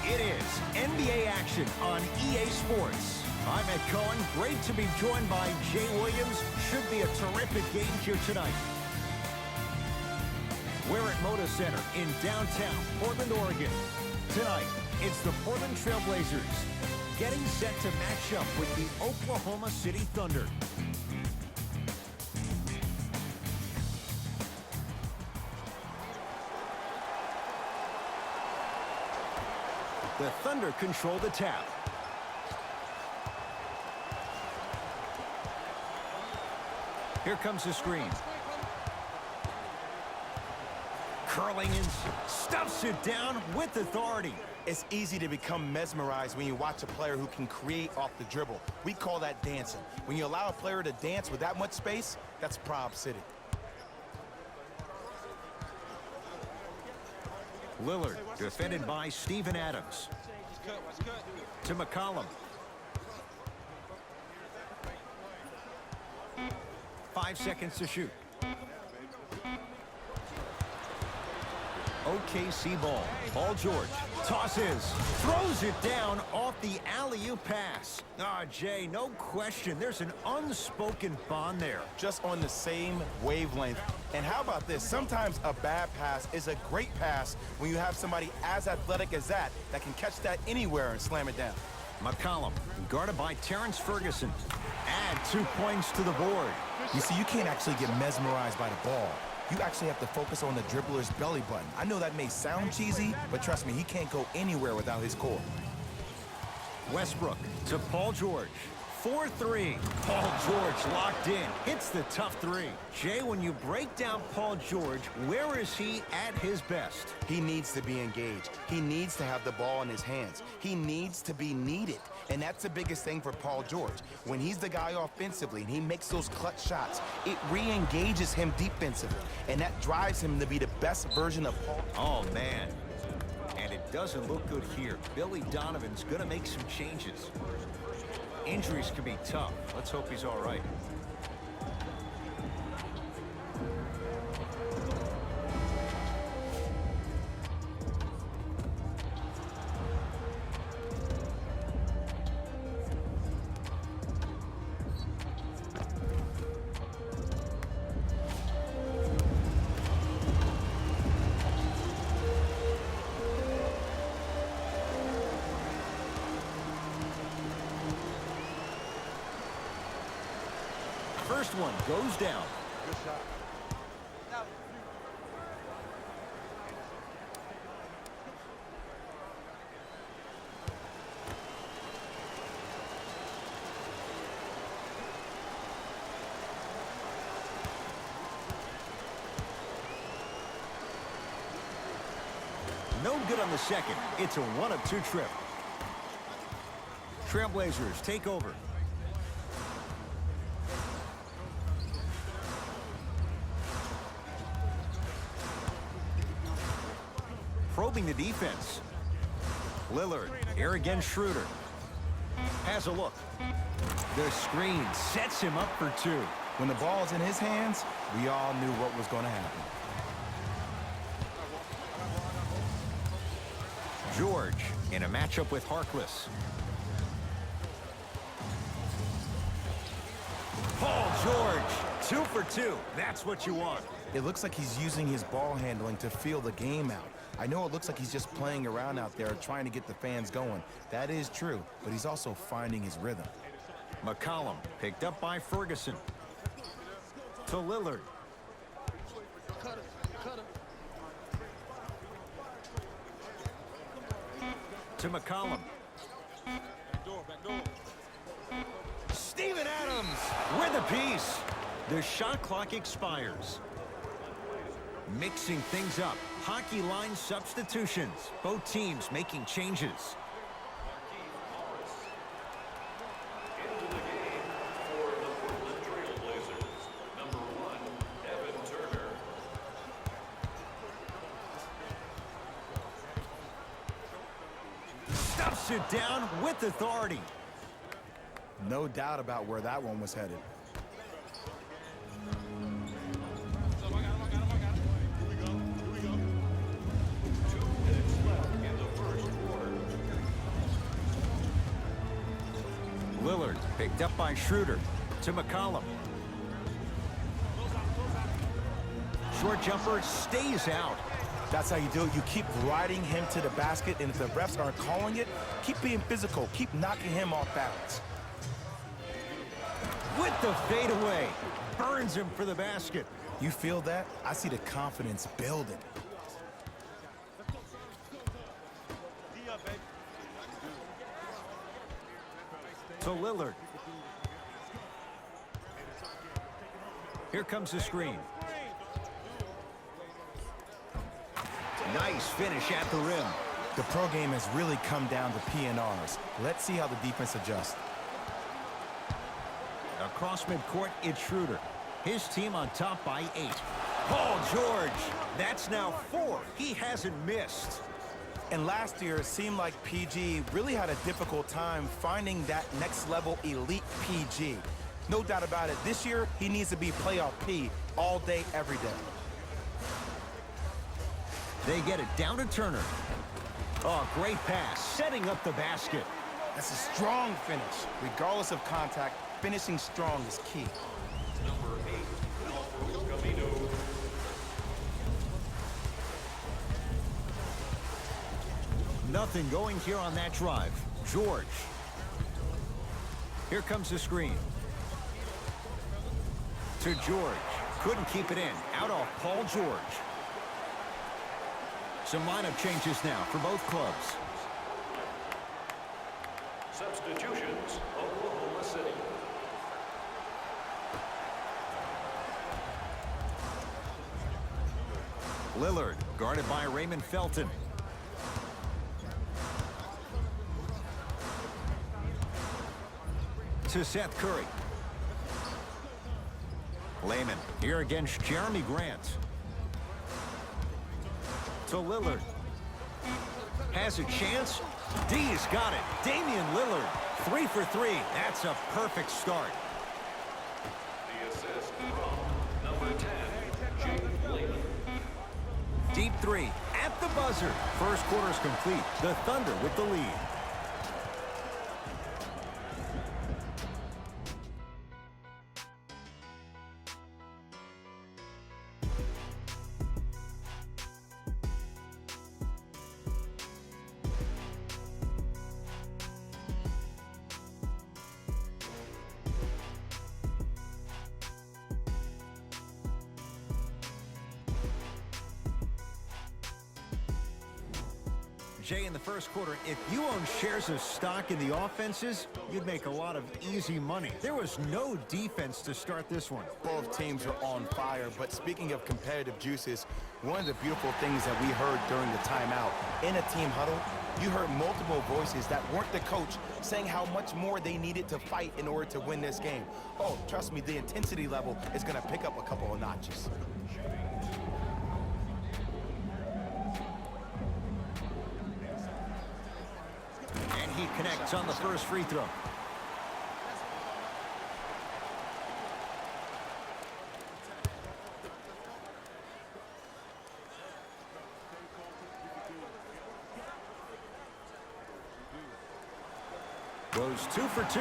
It is NBA action on EA Sports. I'm Ed Cohen. Great to be joined by Jay Williams. Should be a terrific game here tonight. We're at Moda Center in downtown Portland, Oregon. Tonight, it's the Portland Trail Blazers getting set to match up with the Oklahoma City Thunder. The Thunder control the tap. Here comes the screen. Curling in, stuffs it down with authority. It's easy to become mesmerized when you watch a player who can create off the dribble. We call that dancing. When you allow a player to dance with that much space, that's Prob City. Lillard, defended by Steven Adams. To McCollum. 5 seconds to shoot. OKC ball. Paul George tosses, throws it down off the alley-oop pass. Jay, no question. There's an unspoken bond there. Just on the same wavelength. And how about this? Sometimes a bad pass is a great pass when you have somebody as athletic as that can catch that anywhere and slam it down. McCollum, guarded by Terrence Ferguson. Add 2 points to the board. You see, you can't actually get mesmerized by the ball. You actually have to focus on the dribbler's belly button. I know that may sound cheesy, but trust me, he can't go anywhere without his core. Westbrook to Paul George. 4-3. Paul George locked in. Hits the tough three. Jay, when you break down Paul George, where is he at his best? He needs to be engaged. He needs to have the ball in his hands. He needs to be needed. And that's the biggest thing for Paul George. When he's the guy offensively and he makes those clutch shots, it re-engages him defensively. And that drives him to be the best version of Paul. Oh, man. And it doesn't look good here. Billy Donovan's going to make some changes. Injuries can be tough. Let's hope he's all right. First one goes down. Good shot. No good on the second. It's a 1-of-2 trip. Trailblazers take over. Probing the defense. Lillard, here again Schroeder. Has a look. The screen sets him up for 2. When the ball's in his hands, we all knew what was going to happen. George in a matchup with Harkless. Paul George, 2 for 2. That's what you want. It looks like he's using his ball handling to feel the game out. I know it looks like he's just playing around out there trying to get the fans going. That is true, but he's also finding his rhythm. McCollum picked up by Ferguson. To Lillard. To McCollum. Steven Adams with a piece. The shot clock expires. Mixing things up. Hockey line substitutions. Both teams making changes. Into the game for the Portland Trail Blazers, number 1, Evan Turner. Stuffs it down with authority. No doubt about where that one was headed. Picked up by Schroeder to McCollum. Short jumper stays out. That's how you do it. You keep riding him to the basket, and if the refs aren't calling it, keep being physical. Keep knocking him off balance. With the fadeaway. Burns him for the basket. You feel that? I see the confidence building. To Lillard. Here comes the screen. Nice finish at the rim. The pro game has really come down to PNRs. Let's see how the defense adjusts. Across midcourt, it's Schroeder. His team on top by 8. Paul George. That's now 4. He hasn't missed. And last year, it seemed like PG really had a difficult time finding that next level elite PG. No doubt about it, this year, he needs to be playoff P all day, every day. They get it down to Turner. Oh, great pass, setting up the basket. That's a strong finish. Regardless of contact, finishing strong is key. Number 8, Alfred Camino. Nothing going here on that drive. George. Here comes the screen. To George. Couldn't keep it in. Out off Paul George. Some lineup changes now for both clubs. Substitutions, Oklahoma City. Lillard, guarded by Raymond Felton. To Seth Curry. Layman here against Jeremy Grant. To Lillard. Has a chance. D's got it. Damian Lillard. 3 for 3. That's a perfect start. The assist from number 10, Jake Layman. Deep 3 at the buzzer. First quarter is complete. The Thunder with the lead. Jay, in the first quarter, if you own shares of stock in the offenses, you'd make a lot of easy money. There was no defense to start this one. Both teams are on fire, but speaking of competitive juices, one of the beautiful things that we heard during the timeout, in a team huddle, you heard multiple voices that weren't the coach saying how much more they needed to fight in order to win this game. Oh, trust me, the intensity level is going to pick up a couple of notches. He connects on the first free throw. Goes 2 for 2.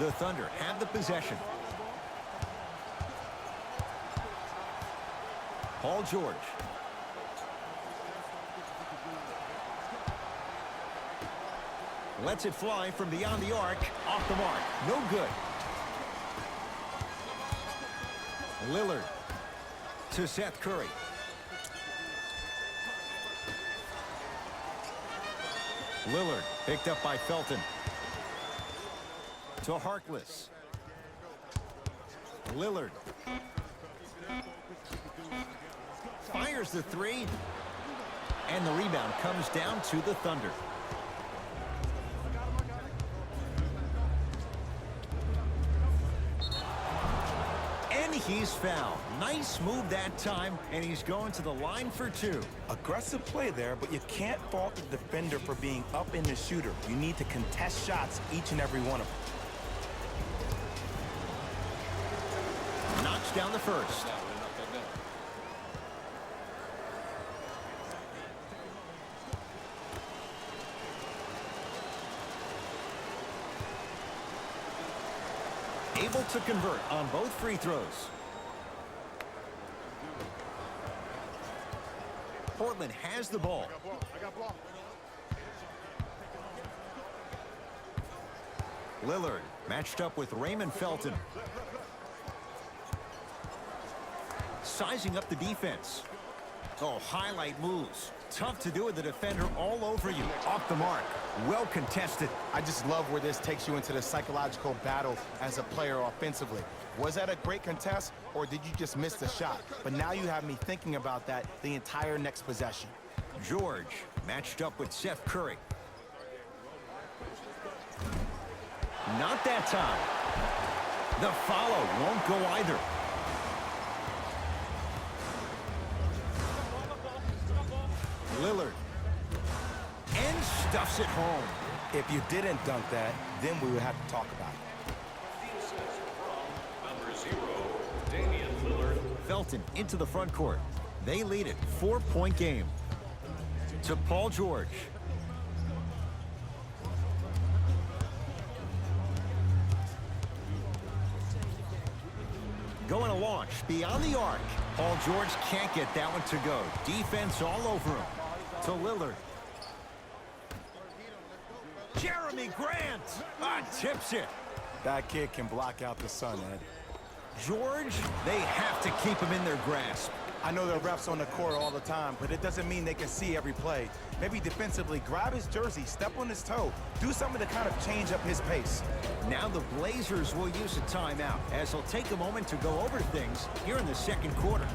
The Thunder have the possession. Paul George. Lets it fly from beyond the arc. Off the mark. No good. Lillard to Seth Curry. Lillard picked up by Felton. To Harkless. Lillard. Fires the 3. And the rebound comes down to the Thunder. And he's fouled. Nice move that time, and he's going to the line for 2. Aggressive play there, but you can't fault the defender for being up in the shooter. You need to contest shots, each and every one of them. Knocks down the first. to convert on both free throws. Portland has the ball. Lillard matched up with Raymond Felton. Sizing up the defense. Oh, highlight moves. Tough to do with the defender all over you. Off the mark. Well contested. I just love where this takes you into the psychological battle as a player offensively. Was that a great contest, or did you just miss the shot? But now you have me thinking about that the entire next possession. George matched up with Seth Curry. Not that time. The follow won't go either. Lillard. And stuffs it home. If you didn't dunk that, then we would have to talk about it. Number 0, Damian Lillard. Felton into the front court. They lead it. 4-point game. To Paul George. Going to launch beyond the arc. Paul George can't get that one to go. Defense all over him. To Lillard. Jeremy Grant tips it. That kid can block out the sun, Ed. George, they have to keep him in their grasp. I know there are refs on the court all the time, but it doesn't mean they can see every play. Maybe defensively, grab his jersey, step on his toe, do something to kind of change up his pace. Now the Blazers will use a timeout as they'll take a moment to go over things here in the second quarter.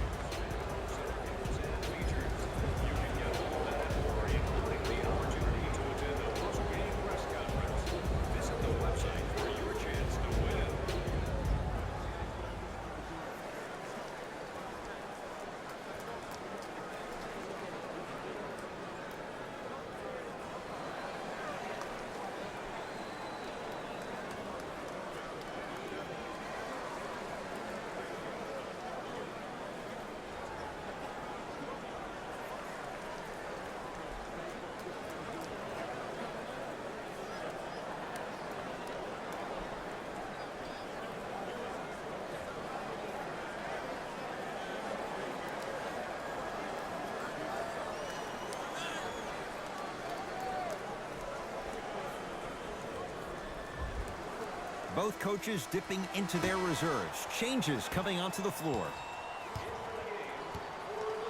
Both coaches dipping into their reserves. Changes coming onto the floor.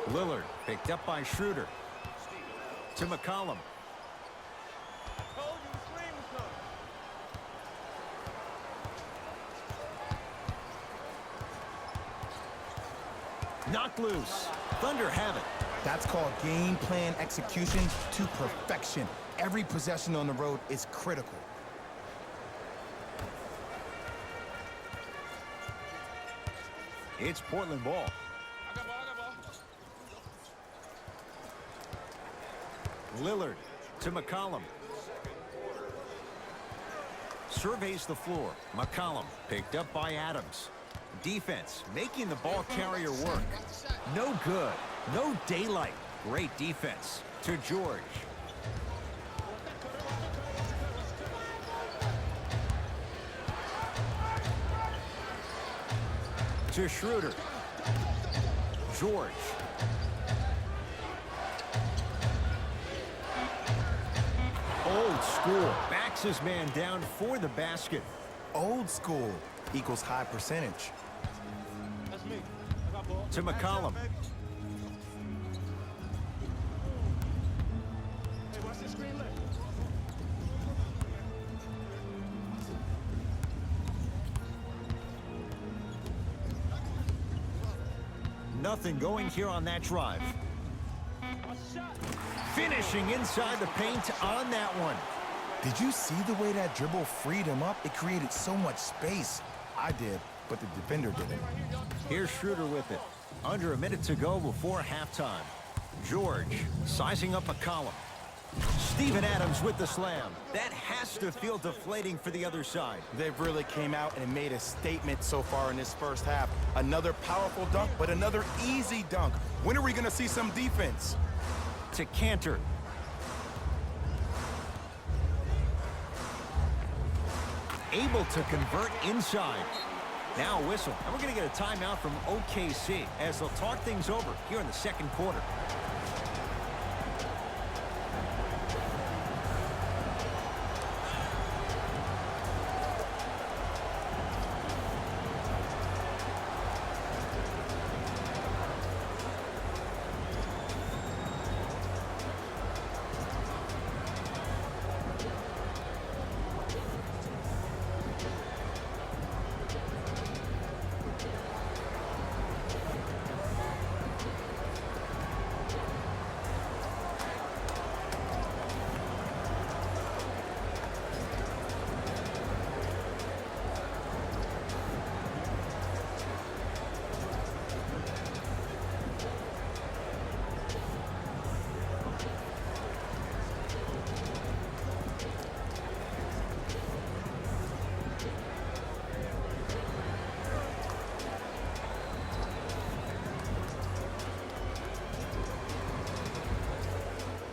Lillard picked up by Schroeder. To McCollum. Knocked loose. Thunder have it. That's called game plan execution to perfection. Every possession on the road is critical. It's Portland ball. Lillard to McCollum. Surveys the floor. McCollum picked up by Adams. Defense making the ball carrier work. No good. No daylight. Great defense. To George. To Schroeder. George. Old school. Backs his man down for the basket. Old school equals high percentage. To McCollum. Nothing going here on that drive. Finishing inside the paint on that one. Did you see the way that dribble freed him up? It created so much space. I did, but the defender didn't. Here's Schroeder with it. Under a minute to go before halftime. George sizing up McCollum. Steven Adams with the slam. That has to feel deflating for the other side. They've really came out and made a statement so far in this first half. Another powerful dunk, but another easy dunk. When are we going to see some defense? To Cantor. Able to convert inside. Now a whistle, and we're going to get a timeout from OKC as they'll talk things over here in the second quarter.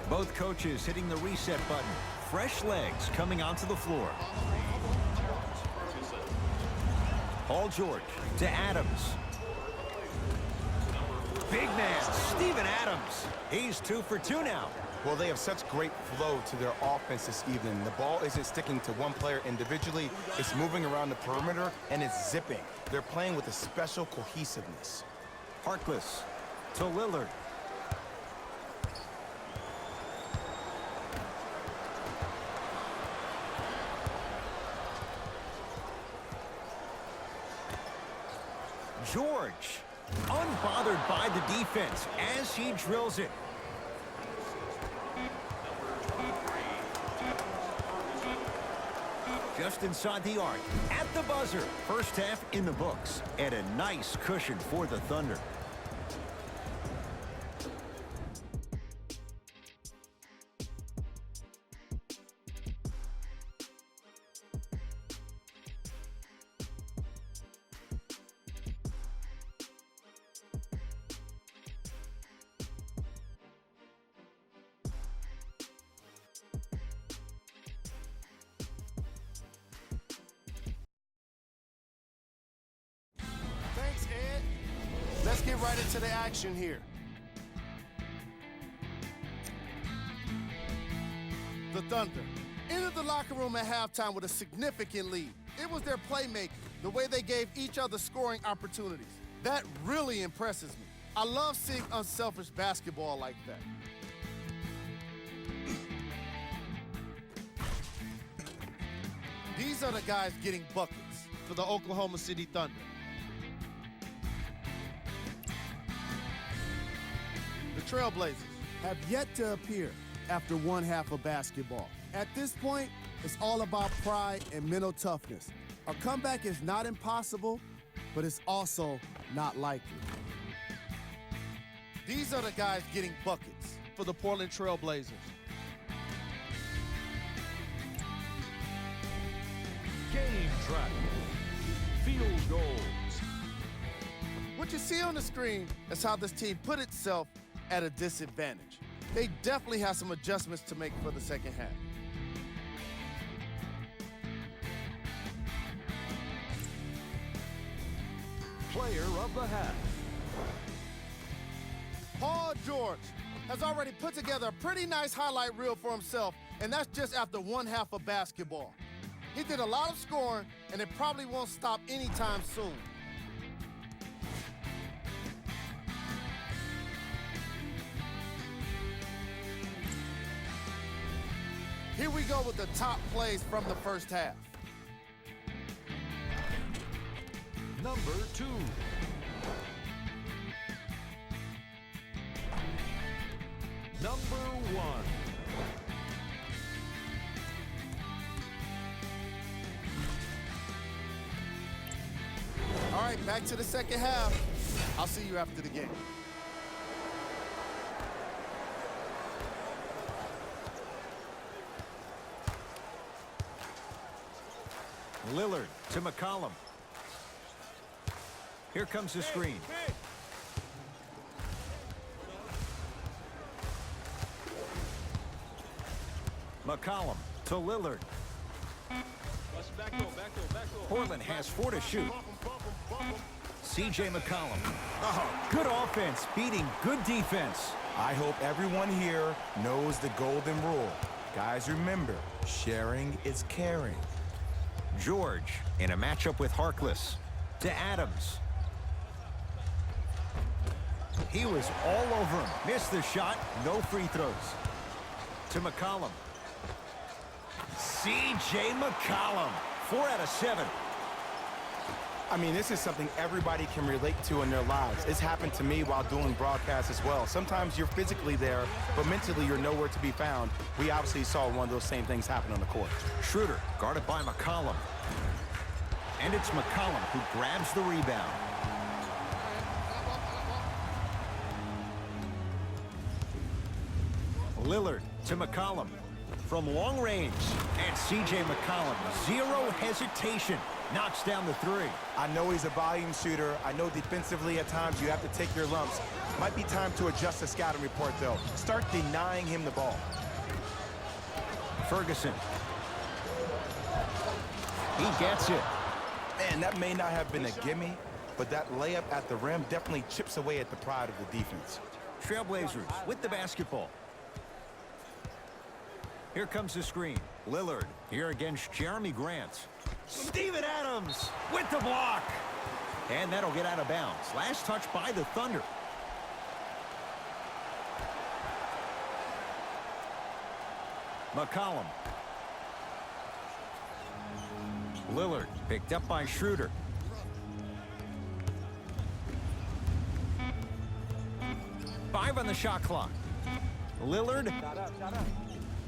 Both coaches hitting the reset button. Fresh legs coming onto the floor. Paul George to Adams. Big man, Steven Adams. He's 2 for 2 now. Well, they have such great flow to their offense this evening. The ball isn't sticking to one player individually. It's moving around the perimeter, and it's zipping. They're playing with a special cohesiveness. Harkless to Lillard. George, unbothered by the defense as he drills it. Just inside the arc, at the buzzer. First half in the books, and a nice cushion for the Thunder. Thanks, Ed. Let's get right into the action here. The Thunder entered the locker room at halftime with a significant lead. It was their playmaking, the way they gave each other scoring opportunities. That really impresses me. I love seeing unselfish basketball like that. These are the guys getting buckets for the Oklahoma City Thunder. The Trailblazers have yet to appear after one half of basketball. At this point, it's all about pride and mental toughness. A comeback is not impossible, but it's also not likely. These are the guys getting buckets for the Portland Trailblazers. Game track. Field goals. What you see on the screen is how this team put itself at a disadvantage. They definitely have some adjustments to make for the second half. Player of the half. Paul George has already put together a pretty nice highlight reel for himself, and that's just after one half of basketball. He did a lot of scoring, and it probably won't stop anytime soon. Here we go with the top plays from the first half. Number 2. Number 1. All right, back to the second half. I'll see you after the game. Lillard to McCollum. Here comes the screen. McCollum to Lillard. Portland has 4 to shoot. C.J. McCollum. Oh, good offense beating good defense. I hope everyone here knows the golden rule. Guys, remember, sharing is caring. George in a matchup with Harkless. To Adams. He was all over him. Missed the shot. No free throws. To McCollum. C.J. McCollum. 4 out of 7. I mean, this is something everybody can relate to in their lives. It's happened to me while doing broadcasts as well. Sometimes you're physically there, but mentally you're nowhere to be found. We obviously saw one of those same things happen on the court. Schroeder guarded by McCollum. And it's McCollum who grabs the rebound. Lillard to McCollum from long range. And C.J. McCollum, zero hesitation, knocks down the three. I know he's a volume shooter. I know defensively at times you have to take your lumps. Might be time to adjust the scouting report, though. Start denying him the ball. Ferguson. He gets it. Man, that may not have been a gimme, but that layup at the rim definitely chips away at the pride of the defense. Trailblazers with the basketball. Here comes the screen. Lillard here against Jeremy Grant. Steven Adams with the block. And that'll get out of bounds. Last touch by the Thunder. McCollum. Lillard picked up by Schroeder. Five on the shot clock. Lillard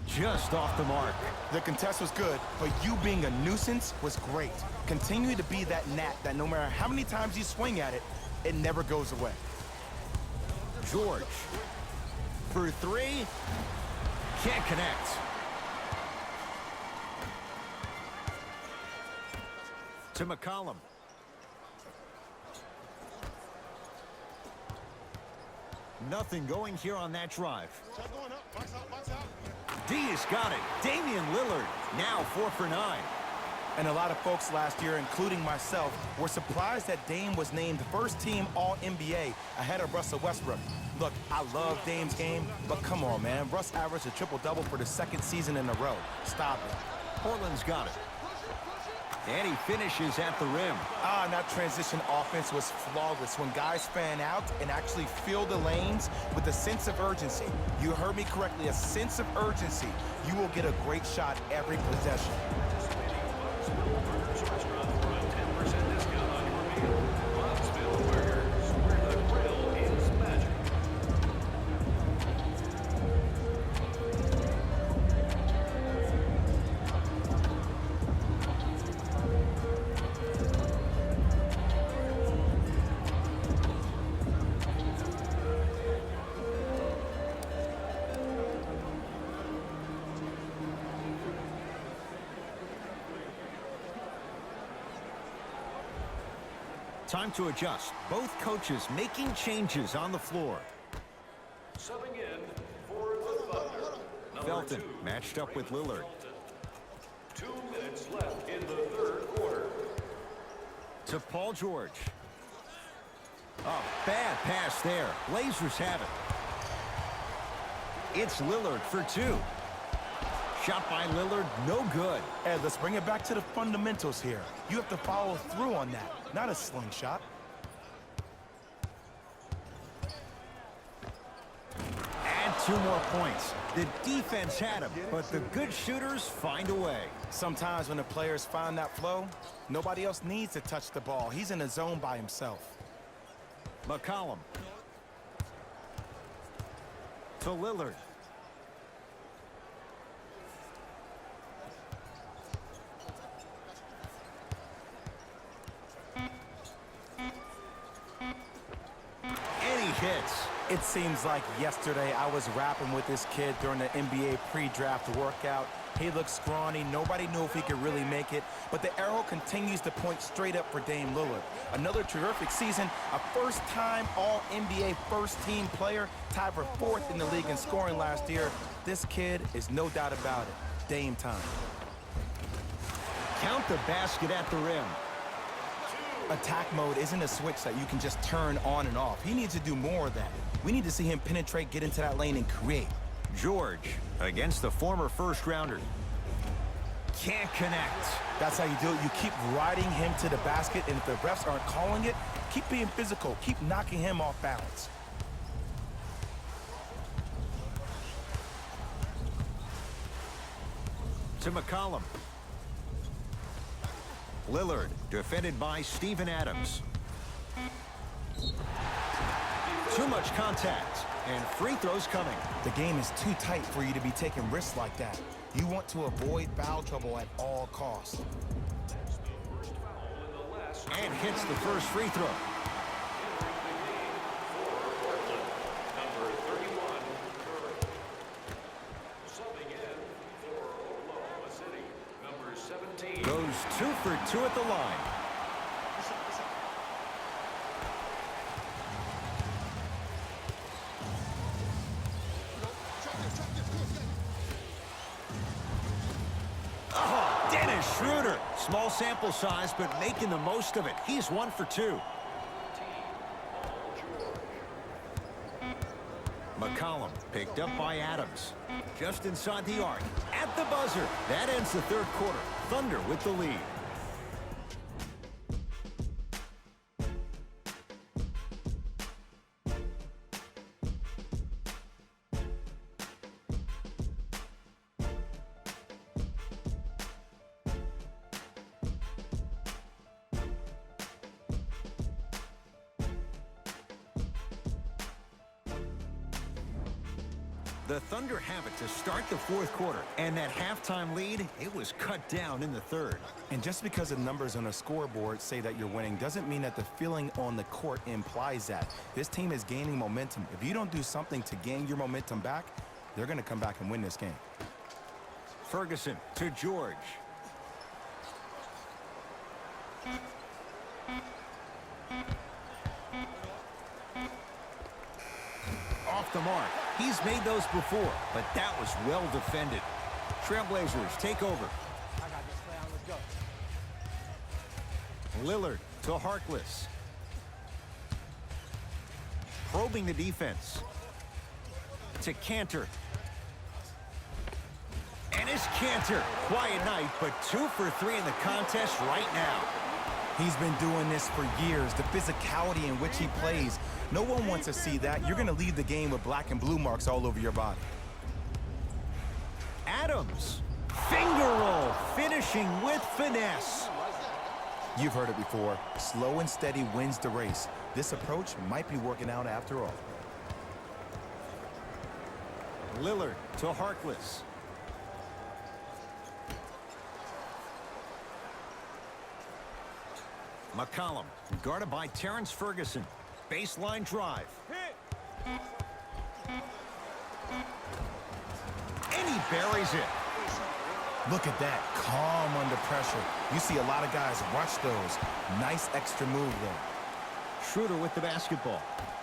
just off the mark. The contest was good, but you being a nuisance was great. Continue to be that gnat that no matter how many times you swing at it, it never goes away. George for three. Can't connect. To McCollum. Nothing going here on that drive. D has got it. Damian Lillard now 4 for 9. And a lot of folks last year, including myself, were surprised that Dame was named first team All-NBA ahead of Russell Westbrook. Look, I love Dame's game, but come on, man. Russ averaged a triple-double for the second season in a row. Stop it. Portland's got it. And he finishes at the rim. And that transition offense was flawless when guys fan out and actually fill the lanes with a sense of urgency. You heard me correctly, a sense of urgency. You will get a great shot every possession. Time to adjust. Both coaches making changes on the floor. Subbing in for the Thunder. Felton matched up with Lillard. 2 minutes left in the third quarter. To Paul George. Oh, bad pass there. Blazers have it. It's Lillard for 2. Shot by Lillard, no good. Ed, let's bring it back to the fundamentals here. You have to follow through on that, not a slingshot. Add 2 more points. The defense had him, but the good shooters find a way. Sometimes when the players find that flow, nobody else needs to touch the ball. He's in the zone by himself. McCollum. To Lillard. Hits. It seems like yesterday I was rapping with this kid during the NBA pre-draft workout. He looked scrawny. Nobody knew if he could really make it. But the arrow continues to point straight up for Dame Lillard. Another terrific season. A first-time All-NBA first-team player. Tied for 4th in the league in scoring last year. This kid is no doubt about it. Dame time. Count the basket at the rim. Attack mode isn't a switch that you can just turn on and off. He needs to do more of that. We need to see him penetrate, get into that lane, and create. George against the former first-rounder. Can't connect. That's how you do it. You keep riding him to the basket, and if the refs aren't calling it, keep being physical. Keep knocking him off balance. To McCollum. Lillard, defended by Steven Adams. Too much contact, and free throws coming. The game is too tight for you to be taking risks like that. You want to avoid foul trouble at all costs. And hits the first free throw. Number 31, Curry. Subbing in for Oklahoma City, number 17. Goes 2 for 2 at the line. Oh, Dennis Schroeder. Small sample size, but making the most of it. He's 1 for 2. McCollum picked up by Adams. Just inside the arc. At the buzzer. That ends the third quarter. Thunder with the lead. The Thunder have it to start the fourth quarter, and that halftime lead, it was cut down in the third. And just because the numbers on a scoreboard say that you're winning doesn't mean that the feeling on the court implies that. This team is gaining momentum. If you don't do something to gain your momentum back, they're going to come back and win this game. Ferguson to George. Off the mark. He's made those before, but that was well defended. Trailblazers take over. Lillard to Harkless. Probing the defense. To Cantor. And it's Cantor. Quiet night, but 2 for 3 in the contest right now. He's been doing this for years. The physicality in which he plays. No one wants to see that. You're going to leave the game with black and blue marks all over your body. Adams. Finger roll. Finishing with finesse. You've heard it before. Slow and steady wins the race. This approach might be working out after all. Lillard to Harkless. McCollum, guarded by Terrence Ferguson. Baseline drive. And he buries it. Look at that, calm under pressure. You see a lot of guys watch those. Nice extra move there. Schroeder with the basketball.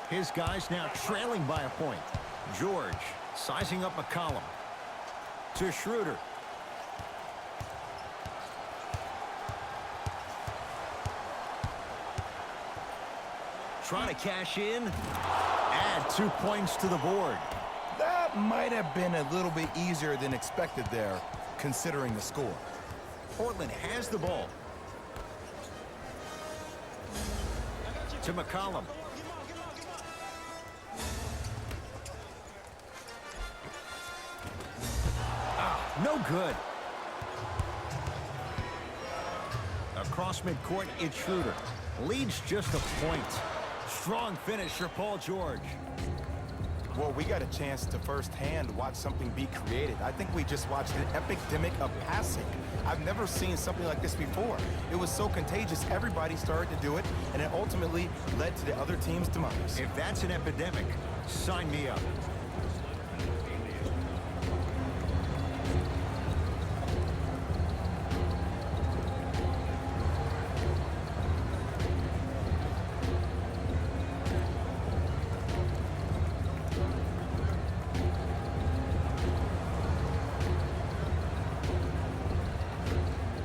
His guys now trailing by a point. George sizing up McCollum. To Schroeder. Trying to cash in. Add 2 points to the board. That might have been a little bit easier than expected there, considering the score. Portland has the ball. To McCollum. No good. Across midcourt, it's Schroeder. Leads just a point. Strong finish for Paul George. Well, we got a chance to firsthand watch something be created. I think we just watched an epidemic of passing. I've never seen something like this before. It was so contagious, everybody started to do it, and it ultimately led to the other team's demise. If that's an epidemic, sign me up.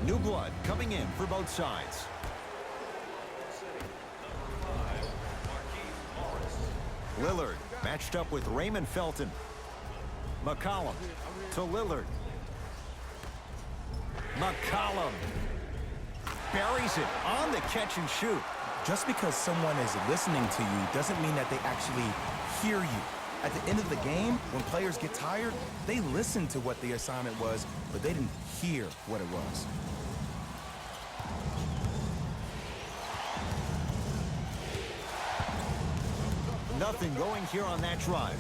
New blood coming in for both sides. Lillard matched up with Raymond Felton. McCollum to Lillard. McCollum buries it on the catch and shoot. Just because someone is listening to you doesn't mean that they actually hear you. At the end of the game, when players get tired, they listen to what the assignment was, but they didn't hear what it was. Nothing going here on that drive.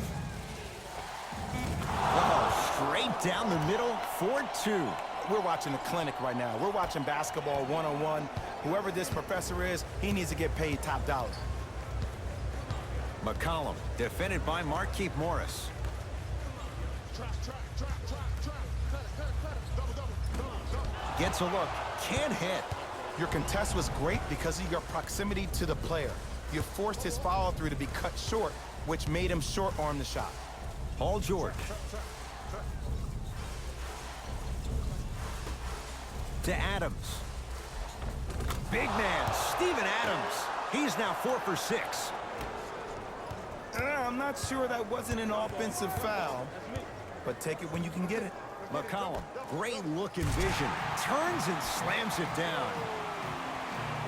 Oh, straight down the middle, 4-2. We're watching a clinic right now. We're watching basketball one-on-one. Whoever this professor is, he needs to get paid top dollar. McCollum, defended by Markieff Morris. Gets a look, can't hit. Your contest was great because of your proximity to the player. You forced his follow-through to be cut short, which made him short-arm the shot. Paul George. To Adams. Big man, Steven Adams. He's now 4 for 6. I'm not sure that wasn't an offensive foul, but take it when you can get it. McCollum, great look and vision. Turns and slams it down.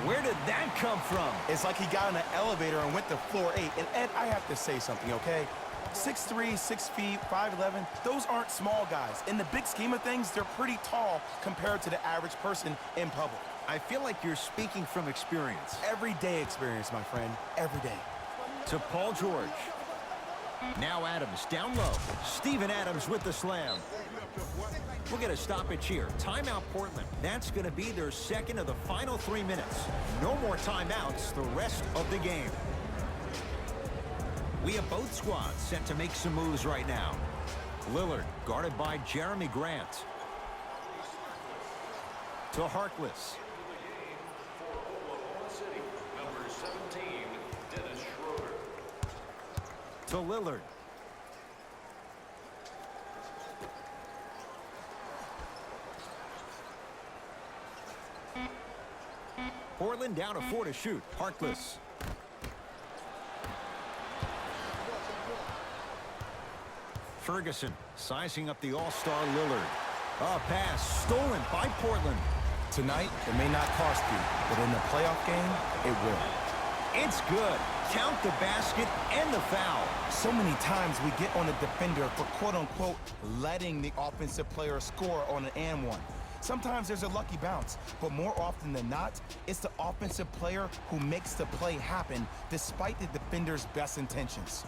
Where did that come from? It's like he got in an elevator and went to floor 8. And Ed, I have to say something, okay? 6'3", 6 feet, 5'11", those aren't small guys. In the big scheme of things, they're pretty tall compared to the average person in public. I feel like you're speaking from experience. Everyday experience, my friend, every day. To Paul George. Now Adams down low. Steven Adams with the slam. We'll get a stoppage here. Timeout Portland. That's going to be their second of the final 3 minutes. No more timeouts the rest of the game. We have both squads set to make some moves right now. Lillard guarded by Jeremy Grant. To Harkless. Number 17, Dennis Schroeder. To Lillard. Portland down to 4 to shoot. Harkless. Ferguson sizing up the all-star Lillard. A pass stolen by Portland. Tonight, it may not cost you, but in the playoff game, it will. It's good. Count the basket and the foul. So many times we get on a defender for quote-unquote letting the offensive player score on an and one. Sometimes there's a lucky bounce, but more often than not, it's the offensive player who makes the play happen despite the defender's best intentions.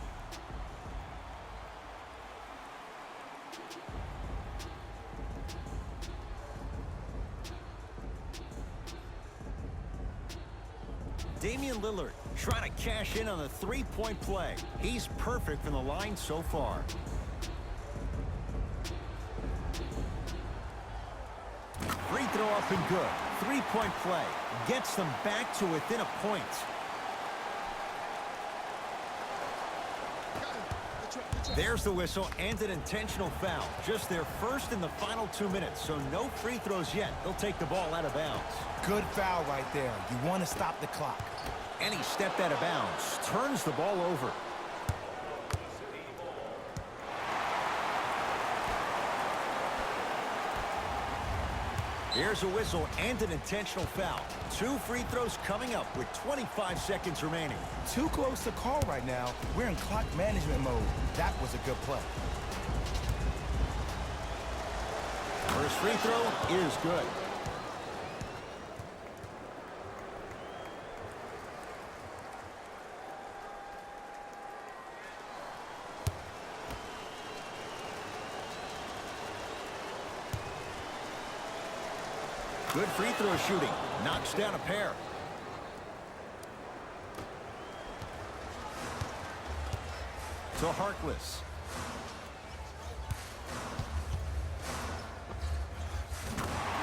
Damian Lillard trying to cash in on the three-point play. He's perfect from the line so far. Free throw up and good. Three-point play. Gets them back to within a point. There's the whistle and an intentional foul. Just their first in the final 2 minutes, so no free throws yet. They'll take the ball out of bounds. Good foul right there. You want to stop the clock. And he stepped out of bounds. Turns the ball over. Here's a whistle and an intentional foul. 2 free throws coming up with 25 seconds remaining. Too close to call right now. We're in clock management mode. That was a good play. First free throw is good. Good free throw shooting. Knocks down a pair. To Harkless.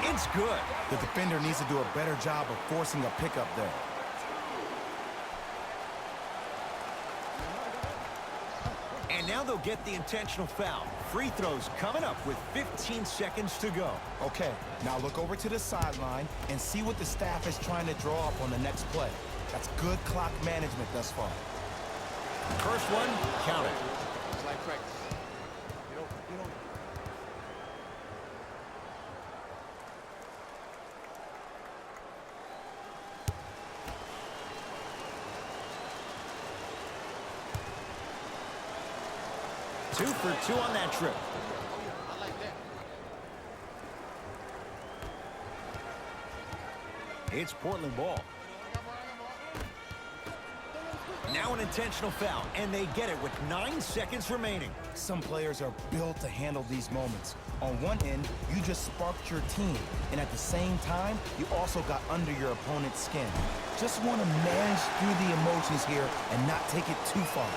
It's good. The defender needs to do a better job of forcing a pickup there. And now they'll get the intentional foul. Free throws coming up with 15 seconds to go. Okay, now look over to the sideline and see what the staff is trying to draw up on the next play. That's good clock management thus far. First one, count it. It's like practice. Get over, get over. Two for two on that trip. I like that. It's Portland ball. Now an intentional foul, and they get it with 9 seconds remaining. Some players are built to handle these moments. On one end, you just sparked your team, and at the same time, you also got under your opponent's skin. Just want to manage through the emotions here and not take it too far.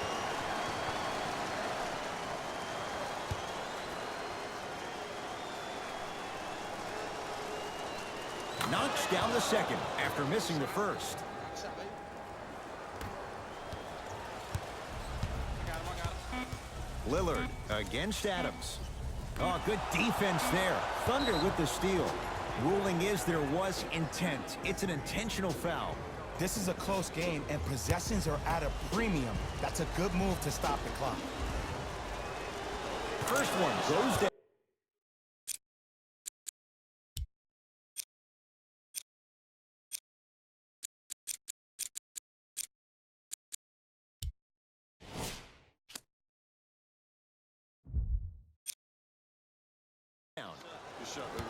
Knocks down the second after missing the first. Shot, baby. I got him. Lillard against Adams. Oh, good defense there. Thunder with the steal. Ruling is there was intent. It's an intentional foul. This is a close game, and possessions are at a premium. That's a good move to stop the clock. First one goes down. Good shot, baby.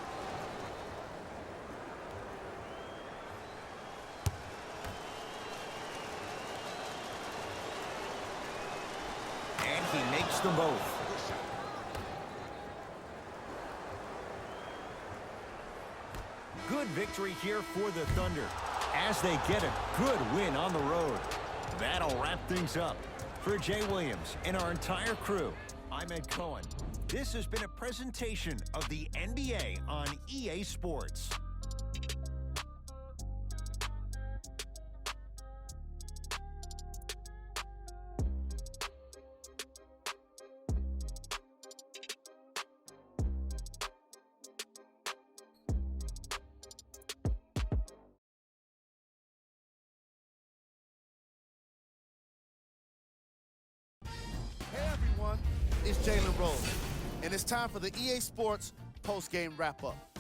And he makes them both. Good victory here for the Thunder as they get a good win on the road. That'll wrap things up. For Jay Williams and our entire crew, I'm Ed Cohen. This has been a presentation of the NBA on EA Sports. Hey everyone, it's Jalen Rose, and it's time for the EA Sports post-game wrap-up.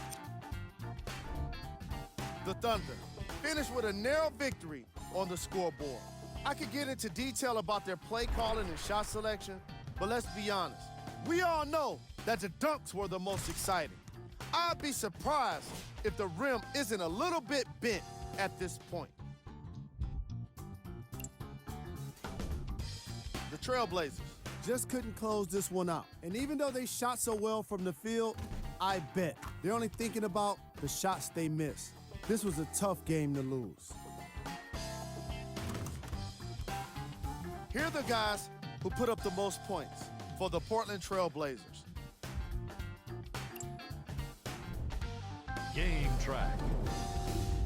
The Thunder finished with a narrow victory on the scoreboard. I could get into detail about their play calling and shot selection, but let's be honest. We all know that the dunks were the most exciting. I'd be surprised if the rim isn't a little bit bent at this point. The Trailblazers just couldn't close this one out. And even though they shot so well from the field, I bet they're only thinking about the shots they missed. This was a tough game to lose. Here are the guys who put up the most points for the Portland Trailblazers. Game track.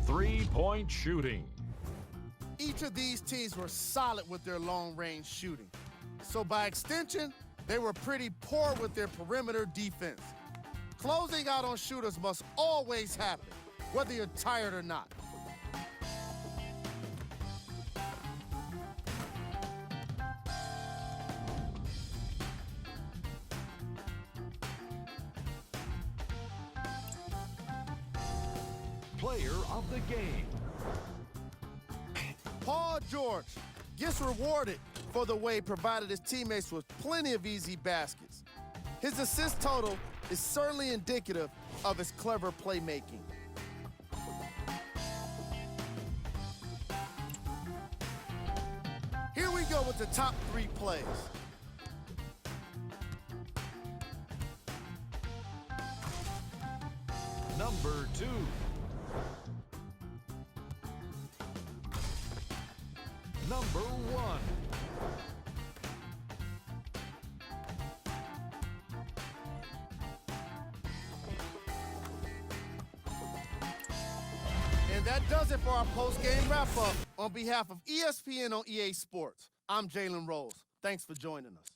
3-point shooting. Each of these teams were solid with their long-range shooting. So by extension, they were pretty poor with their perimeter defense. Closing out on shooters must always happen, whether you're tired or not. Player of the game. Paul George gets rewarded for the way he provided his teammates with plenty of easy baskets. His assist total is certainly indicative of his clever playmaking. Here we go with the top 3 plays. Number 2. Number 1. And that does it for our post-game wrap-up. On behalf of ESPN on EA Sports, I'm Jalen Rose. Thanks for joining us.